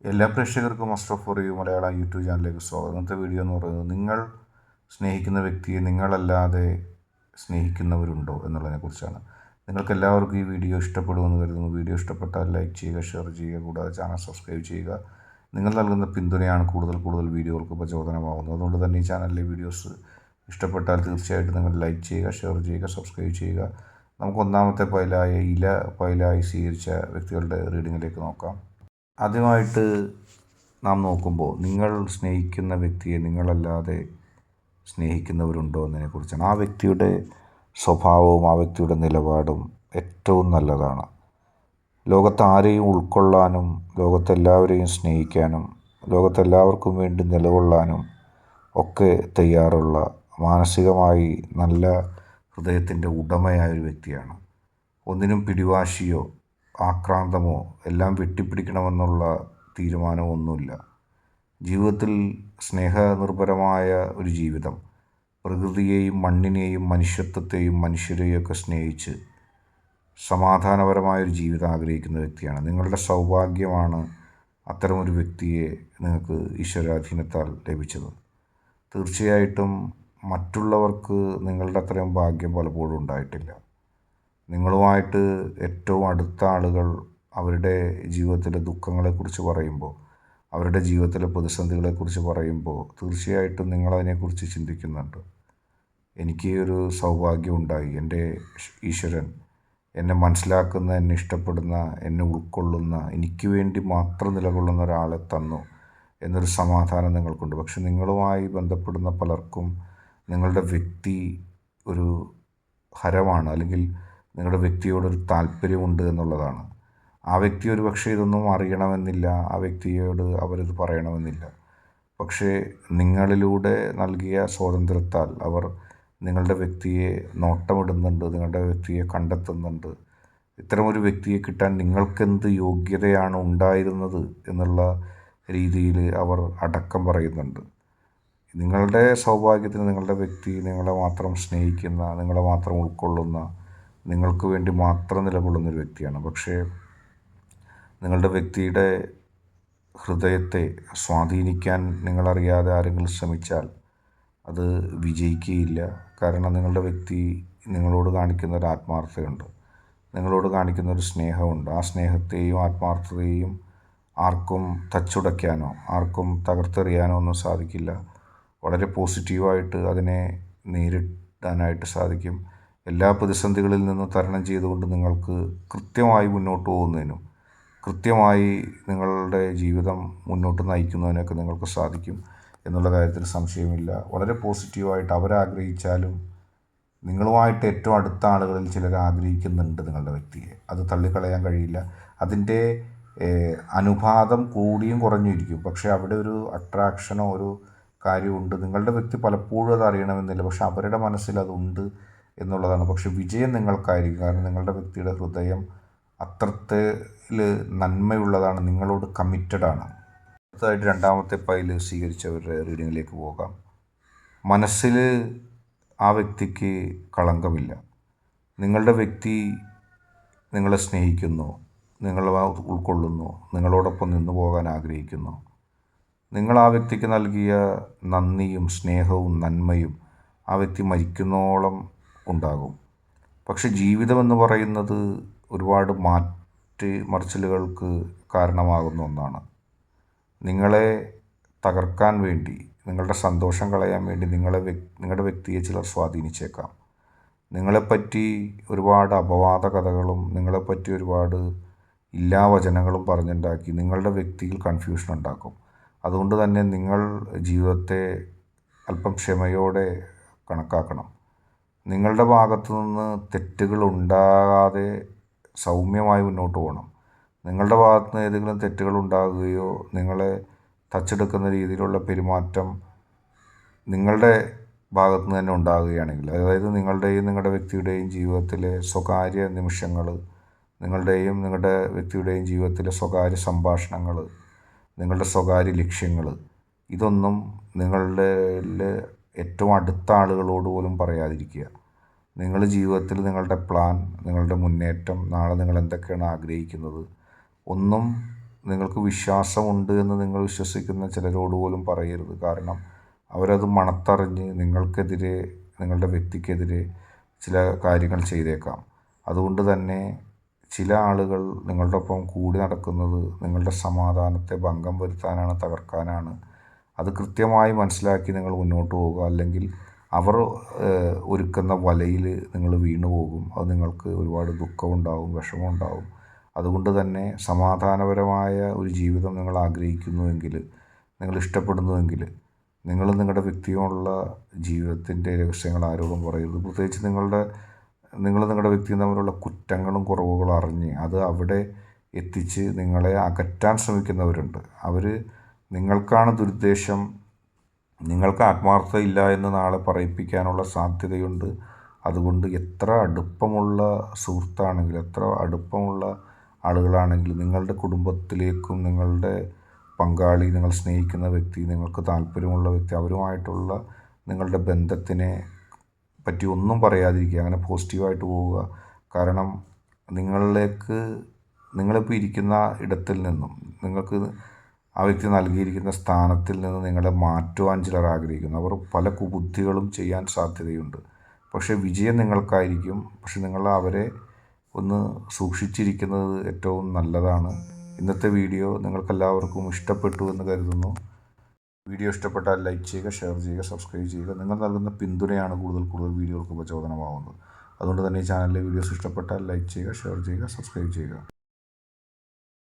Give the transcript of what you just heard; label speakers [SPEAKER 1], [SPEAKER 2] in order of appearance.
[SPEAKER 1] എല്ലാ പ്രേക്ഷകർക്കും muster for you Malayalam YouTube ചാനലിലേക്ക് സ്വാഗതം. ഇന്നത്തെ വീഡിയോ എന്ന് പറയുന്നത് നിങ്ങൾ സ്നേഹിക്കുന്ന വ്യക്തിയെ നിങ്ങളല്ലാതെ സ്നേഹിക്കുന്നവരുണ്ടോ എന്നുള്ളതിനെക്കുറിച്ചാണ്. നിങ്ങൾക്ക് എല്ലാവർക്കും ഈ വീഡിയോ ഇഷ്ടപ്പെടുമെന്ന് കരുതുന്നു. വീഡിയോ ഇഷ്ടപ്പെട്ടാൽ ലൈക്ക് ചെയ്യുക, ഷെയർ ചെയ്യുക, കൂടാതെ ചാനൽ സബ്സ്ക്രൈബ് ചെയ്യുക. നിങ്ങൾ നൽകുന്ന പിന്തുണയാണ് കൂടുതൽ വീഡിയോകൾക്ക് പ്രചോദനമാകുന്നത്. അതുകൊണ്ട് തന്നെ ഈ ചാനലിലെ വീഡിയോസ് ഇഷ്ടപ്പെട്ടാൽ തീർച്ചയായിട്ടും നിങ്ങൾ ലൈക്ക് ചെയ്യുക, ഷെയർ ചെയ്യുക, സബ്സ്ക്രൈബ് ചെയ്യുക. നമുക്ക് ഒന്നാമത്തെ പൈലായി സ്വീകരിച്ച വ്യക്തികളുടെ റീഡിങ്ങിലേക്ക് നോക്കാം. ആദ്യമായിട്ട് നാം നോക്കുമ്പോൾ നിങ്ങൾ സ്നേഹിക്കുന്ന വ്യക്തിയെ നിങ്ങളല്ലാതെ സ്നേഹിക്കുന്നവരുണ്ടോ എന്നതിനെക്കുറിച്ചാണ്. ആ വ്യക്തിയുടെ സ്വഭാവവും ആ വ്യക്തിയുടെ നിലപാടും ഏറ്റവും നല്ലതാണ്. ലോകത്താരെയും ഉൾക്കൊള്ളാനും ലോകത്തെല്ലാവരെയും സ്നേഹിക്കാനും ലോകത്തെല്ലാവർക്കും വേണ്ടി നിലകൊള്ളാനും ഒക്കെ തയ്യാറുള്ള മാനസികമായി നല്ല ഹൃദയത്തിൻ്റെ ഉടമയായ ഒരു വ്യക്തിയാണ്. ഒന്നിനും പിടിവാശിയോ ആക്രാന്തമോ എല്ലാം വെട്ടിപ്പിടിക്കണമെന്നുള്ള തീരുമാനമൊന്നുമില്ല. ജീവിതത്തിൽ സ്നേഹനിർഭരമായ ഒരു ജീവിതം, പ്രകൃതിയെയും മണ്ണിനെയും മനുഷ്യത്വത്തെയും മനുഷ്യരെയൊക്കെ സ്നേഹിച്ച് സമാധാനപരമായൊരു ജീവിതം ആഗ്രഹിക്കുന്ന വ്യക്തിയാണ്. നിങ്ങളുടെ സൗഭാഗ്യമാണ് അത്തരമൊരു വ്യക്തിയെ നിങ്ങൾക്ക് ഈശ്വരാധീനത്താൽ ലഭിച്ചത്. തീർച്ചയായിട്ടും മറ്റുള്ളവർക്ക് നിങ്ങളുടെ അത്രയും ഭാഗ്യം പലപ്പോഴും ഉണ്ടായിട്ടില്ല. നിങ്ങളുമായിട്ട് ഏറ്റവും അടുത്ത ആളുകൾ അവരുടെ ജീവിതത്തിലെ ദുഃഖങ്ങളെക്കുറിച്ച് പറയുമ്പോൾ, അവരുടെ ജീവിതത്തിലെ പ്രതിസന്ധികളെക്കുറിച്ച് പറയുമ്പോൾ തീർച്ചയായിട്ടും നിങ്ങളതിനെക്കുറിച്ച് ചിന്തിക്കുന്നുണ്ട്. എനിക്ക് ഒരു സൗഭാഗ്യം ഉണ്ടായി, എൻ്റെ ഈശ്വരൻ എന്നെ മനസ്സിലാക്കുന്ന, എന്നെ ഇഷ്ടപ്പെടുന്ന, എന്നെ ഉൾക്കൊള്ളുന്ന, എനിക്ക് വേണ്ടി മാത്രം നിലകൊള്ളുന്ന ഒരാളെ തന്നു എന്നൊരു സമാധാനം നിങ്ങൾക്കുണ്ട്. പക്ഷെ നിങ്ങളുമായി ബന്ധപ്പെടുന്ന പലർക്കും നിങ്ങളുടെ വ്യക്തി ഒരു ഹരമാണ്, അല്ലെങ്കിൽ നിങ്ങളുടെ വ്യക്തിയോടൊരു താല്പര്യമുണ്ട് എന്നുള്ളതാണ്. ആ വ്യക്തി ഒരു പക്ഷേ ഇതൊന്നും അറിയണമെന്നില്ല, ആ വ്യക്തിയോട് അവരിത് പറയണമെന്നില്ല. പക്ഷേ നിങ്ങളിലൂടെ നൽകിയ സ്വാതന്ത്ര്യത്താൽ അവർ നിങ്ങളുടെ വ്യക്തിയെ നോട്ടമിടുന്നുണ്ട്, നിങ്ങളുടെ വ്യക്തിയെ കണ്ടെത്തുന്നുണ്ട്. ഇത്തരമൊരു വ്യക്തിയെ കിട്ടാൻ നിങ്ങൾക്കെന്ത് യോഗ്യതയാണ് ഉണ്ടായിരുന്നത് എന്നുള്ള രീതിയിൽ അവർ അടക്കം പറയുന്നുണ്ട്. നിങ്ങളുടെ സൗഭാഗ്യത്തിന് നിങ്ങളുടെ വ്യക്തി നിങ്ങളെ മാത്രം സ്നേഹിക്കുന്ന, നിങ്ങളെ മാത്രം ഉൾക്കൊള്ളുന്ന, നിങ്ങൾക്ക് വേണ്ടി മാത്രം നിലകൊള്ളുന്നൊരു വ്യക്തിയാണ്. പക്ഷേ നിങ്ങളുടെ വ്യക്തിയുടെ ഹൃദയത്തെ സ്വാധീനിക്കാൻ നിങ്ങളറിയാതെ ആരെങ്കിലും ശ്രമിച്ചാൽ അത് വിജയിക്കുകയില്ല. കാരണം നിങ്ങളുടെ വ്യക്തി നിങ്ങളോട് കാണിക്കുന്ന ഒരു ആത്മാർത്ഥതയുണ്ട്, നിങ്ങളോട് കാണിക്കുന്ന ഒരു സ്നേഹമുണ്ട്. ആ സ്നേഹത്തെയും ആത്മാർത്ഥതയെയും ആർക്കും തച്ചുടയ്ക്കാനോ ആർക്കും തകർത്തെറിയാനോ ഒന്നും സാധിക്കില്ല. വളരെ പോസിറ്റീവായിട്ട് അതിനെ നേരിടാനായിട്ട് സാധിക്കും. എല്ലാ പ്രതിസന്ധികളിൽ നിന്നും തരണം ചെയ്തുകൊണ്ട് നിങ്ങൾക്ക് കൃത്യമായി മുന്നോട്ട് പോകുന്നതിനും കൃത്യമായി നിങ്ങളുടെ ജീവിതം മുന്നോട്ട് നയിക്കുന്നതിനൊക്കെ നിങ്ങൾക്ക് സാധിക്കും എന്നുള്ള കാര്യത്തിൽ സംശയമില്ല. വളരെ പോസിറ്റീവായിട്ട് അവരാഗ്രഹിച്ചാലും നിങ്ങളുമായിട്ട് ഏറ്റവും അടുത്ത ആളുകളിൽ ചിലർ ആഗ്രഹിക്കുന്നുണ്ട് നിങ്ങളുടെ വ്യക്തിയെ. അത് തള്ളിക്കളയാൻ കഴിയില്ല. അതിൻ്റെ അനുപാതം കൂടിയും കുറഞ്ഞിരിക്കും. പക്ഷേ അവിടെ ഒരു അട്രാക്ഷനോ ഒരു കാര്യമുണ്ട്. നിങ്ങളുടെ വ്യക്തി പലപ്പോഴും അത് അറിയണമെന്നില്ല, പക്ഷെ അവരുടെ മനസ്സിൽ അതുണ്ട് എന്നുള്ളതാണ്. പക്ഷെ വിജയം നിങ്ങൾക്കായിരിക്കും. കാരണം നിങ്ങളുടെ വ്യക്തിയുടെ ഹൃദയം അത്രത്തിൽ നന്മയുള്ളതാണ്, നിങ്ങളോട് കമ്മിറ്റഡാണ്. അടുത്തതായിട്ട് രണ്ടാമത്തെ പൈല് സ്വീകരിച്ചവരുടെ റീഡിങ്ങിലേക്ക് പോകാം. മനസ്സിൽ ആ വ്യക്തിക്ക് കളങ്കമില്ല. നിങ്ങളുടെ വ്യക്തി നിങ്ങളെ സ്നേഹിക്കുന്നു, നിങ്ങളെ ഉൾക്കൊള്ളുന്നു, നിങ്ങളോടൊപ്പം നിന്നു പോകാൻ ആഗ്രഹിക്കുന്നു. നിങ്ങൾ ആ വ്യക്തിക്ക് നൽകിയ നന്ദിയും സ്നേഹവും നന്മയും ആ വ്യക്തി മരിക്കുന്നോളം ഉണ്ടാകും. പക്ഷെ ജീവിതമെന്ന് പറയുന്നത് ഒരുപാട് മറിച്ചിലുകൾക്ക് കാരണമാകുന്ന ഒന്നാണ്. നിങ്ങളെ തകർക്കാൻ വേണ്ടി, നിങ്ങളുടെ സന്തോഷം കളയാൻ വേണ്ടി നിങ്ങളുടെ വ്യക്തിയെ ചിലർ സ്വാധീനിച്ചേക്കാം. നിങ്ങളെപ്പറ്റി ഒരുപാട് അപവാദ കഥകളും നിങ്ങളെപ്പറ്റി ഒരുപാട് ഇല്ലാവചനങ്ങളും പറഞ്ഞുണ്ടാക്കി നിങ്ങളുടെ വ്യക്തിയിൽ കൺഫ്യൂഷൻ ഉണ്ടാക്കും. അതുകൊണ്ട് തന്നെ നിങ്ങൾ ജീവിതത്തെ അല്പം ക്ഷമയോടെ കണക്കാക്കണം. നിങ്ങളുടെ ഭാഗത്തു നിന്ന് തെറ്റുകൾ ഉണ്ടാകാതെ സൗമ്യമായി മുന്നോട്ട് പോകണം. നിങ്ങളുടെ ഭാഗത്തു നിന്ന് ഏതെങ്കിലും തെറ്റുകൾ ഉണ്ടാകുകയോ നിങ്ങളെ തച്ചെടുക്കുന്ന രീതിയിലുള്ള പെരുമാറ്റം നിങ്ങളുടെ ഭാഗത്തു നിന്ന് തന്നെ ഉണ്ടാകുകയാണെങ്കിൽ, അതായത് നിങ്ങളുടെയും നിങ്ങളുടെ വ്യക്തിയുടെയും ജീവിതത്തിലെ സ്വകാര്യ നിമിഷങ്ങൾ, നിങ്ങളുടെ വ്യക്തിയുടെയും ജീവിതത്തിലെ സ്വകാര്യ സംഭാഷണങ്ങൾ, നിങ്ങളുടെ സ്വകാര്യ ലക്ഷ്യങ്ങൾ, ഇതൊന്നും നിങ്ങളുടെ ഏറ്റവും അടുത്ത ആളുകളോട് പോലും പറയാതിരിക്കുക. നിങ്ങൾ ജീവിതത്തിൽ നിങ്ങളുടെ പ്ലാൻ, നിങ്ങളുടെ മുന്നേറ്റം, നാളെ നിങ്ങൾ എന്തൊക്കെയാണ് ആഗ്രഹിക്കുന്നത്, ഒന്നും നിങ്ങൾക്ക് വിശ്വാസമുണ്ട് എന്ന് നിങ്ങൾ വിശ്വസിക്കുന്ന ചിലരോട് പോലും പറയരുത്. കാരണം അവരത് മണത്തറിഞ്ഞ് നിങ്ങൾക്കെതിരെ, നിങ്ങളുടെ വ്യക്തിക്കെതിരെ ചില കാര്യങ്ങൾ ചെയ്തേക്കാം. അതുകൊണ്ട് തന്നെ ചില ആളുകൾ നിങ്ങളുടെ ഒപ്പം കൂടി നടക്കുന്നത് നിങ്ങളുടെ സമാധാനത്തെ ഭംഗം വരുത്താനാണ്, തകർക്കാനാണ്. അത് കൃത്യമായി മനസ്സിലാക്കി നിങ്ങൾ മുന്നോട്ട് പോകുക. അല്ലെങ്കിൽ അവർ ഒരുക്കുന്ന വലയിൽ നിങ്ങൾ വീണു പോകും. അത് നിങ്ങൾക്ക് ഒരുപാട് ദുഃഖമുണ്ടാവും, വിഷമമുണ്ടാവും. അതുകൊണ്ട് തന്നെ സമാധാനപരമായ ഒരു ജീവിതം നിങ്ങൾ ആഗ്രഹിക്കുന്നുവെങ്കിൽ, നിങ്ങൾ ഇഷ്ടപ്പെടുന്നുവെങ്കിൽ, നിങ്ങൾ നിങ്ങളുടെ വ്യക്തിയുമുള്ള ജീവിതത്തിൻ്റെ രഹസ്യങ്ങൾ ആരോടും പറയരുത്. പ്രത്യേകിച്ച് നിങ്ങളുടെ വ്യക്തിയും തമ്മിലുള്ള കുറ്റങ്ങളും കുറവുകളും അറിഞ്ഞ് അത് അവിടെ എത്തിച്ച് നിങ്ങളെ അകറ്റാൻ ശ്രമിക്കുന്നവരുണ്ട്. അവർ നിങ്ങൾക്കാണ് ദുരുദ്ദേശം, നിങ്ങൾക്ക് ആത്മാർത്ഥത ഇല്ല എന്ന് നാളെ പറയിപ്പിക്കാനുള്ള സാധ്യതയുണ്ട്. അതുകൊണ്ട് എത്ര അടുപ്പമുള്ള സുഹൃത്താണെങ്കിലും, എത്ര അടുപ്പമുള്ള ആളുകളാണെങ്കിലും, നിങ്ങളുടെ കുടുംബത്തിലേക്കും നിങ്ങളുടെ പങ്കാളി, നിങ്ങൾ സ്നേഹിക്കുന്ന വ്യക്തി, നിങ്ങൾക്ക് താല്പര്യമുള്ള വ്യക്തി, അവരുമായിട്ടുള്ള നിങ്ങളുടെ ബന്ധത്തിനെ പറ്റി ഒന്നും പറയാതിരിക്കുക. അങ്ങനെ പോസിറ്റീവായിട്ട് പോവുക. കാരണം നിങ്ങളിപ്പോൾ ഇരിക്കുന്ന ഇടത്തിൽ നിന്നും, നിങ്ങൾക്ക് ആ വ്യക്തി നൽകിയിരിക്കുന്ന സ്ഥാനത്തിൽ നിന്ന് നിങ്ങളെ മാറ്റുവാൻ ചിലർ ആഗ്രഹിക്കുന്നു. അവർ പല കുബുദ്ധികളും ചെയ്യാൻ സാധ്യതയുണ്ട്. പക്ഷേ വിജയം നിങ്ങൾക്കായിരിക്കും. പക്ഷെ നിങ്ങൾ അവരെ ഒന്ന് സൂക്ഷിച്ചിരിക്കുന്നത് ഏറ്റവും നല്ലതാണ്. ഇന്നത്തെ വീഡിയോ നിങ്ങൾക്കെല്ലാവർക്കും ഇഷ്ടപ്പെട്ടു എന്ന് കരുതുന്നു. വീഡിയോ ഇഷ്ടപ്പെട്ടാൽ ലൈക്ക് ചെയ്യുക, ഷെയർ ചെയ്യുക, സബ്സ്ക്രൈബ് ചെയ്യുക. നിങ്ങൾ നൽകുന്ന പിന്തുണയാണ് കൂടുതൽ വീഡിയോകൾക്ക് പ്രചോദനമാവുന്നത്. അതുകൊണ്ട് തന്നെ ഈ ചാനലിലെ വീഡിയോസ് ഇഷ്ടപ്പെട്ടാൽ ലൈക്ക് ചെയ്യുക, ഷെയർ ചെയ്യുക, സബ്സ്ക്രൈബ് ചെയ്യുക.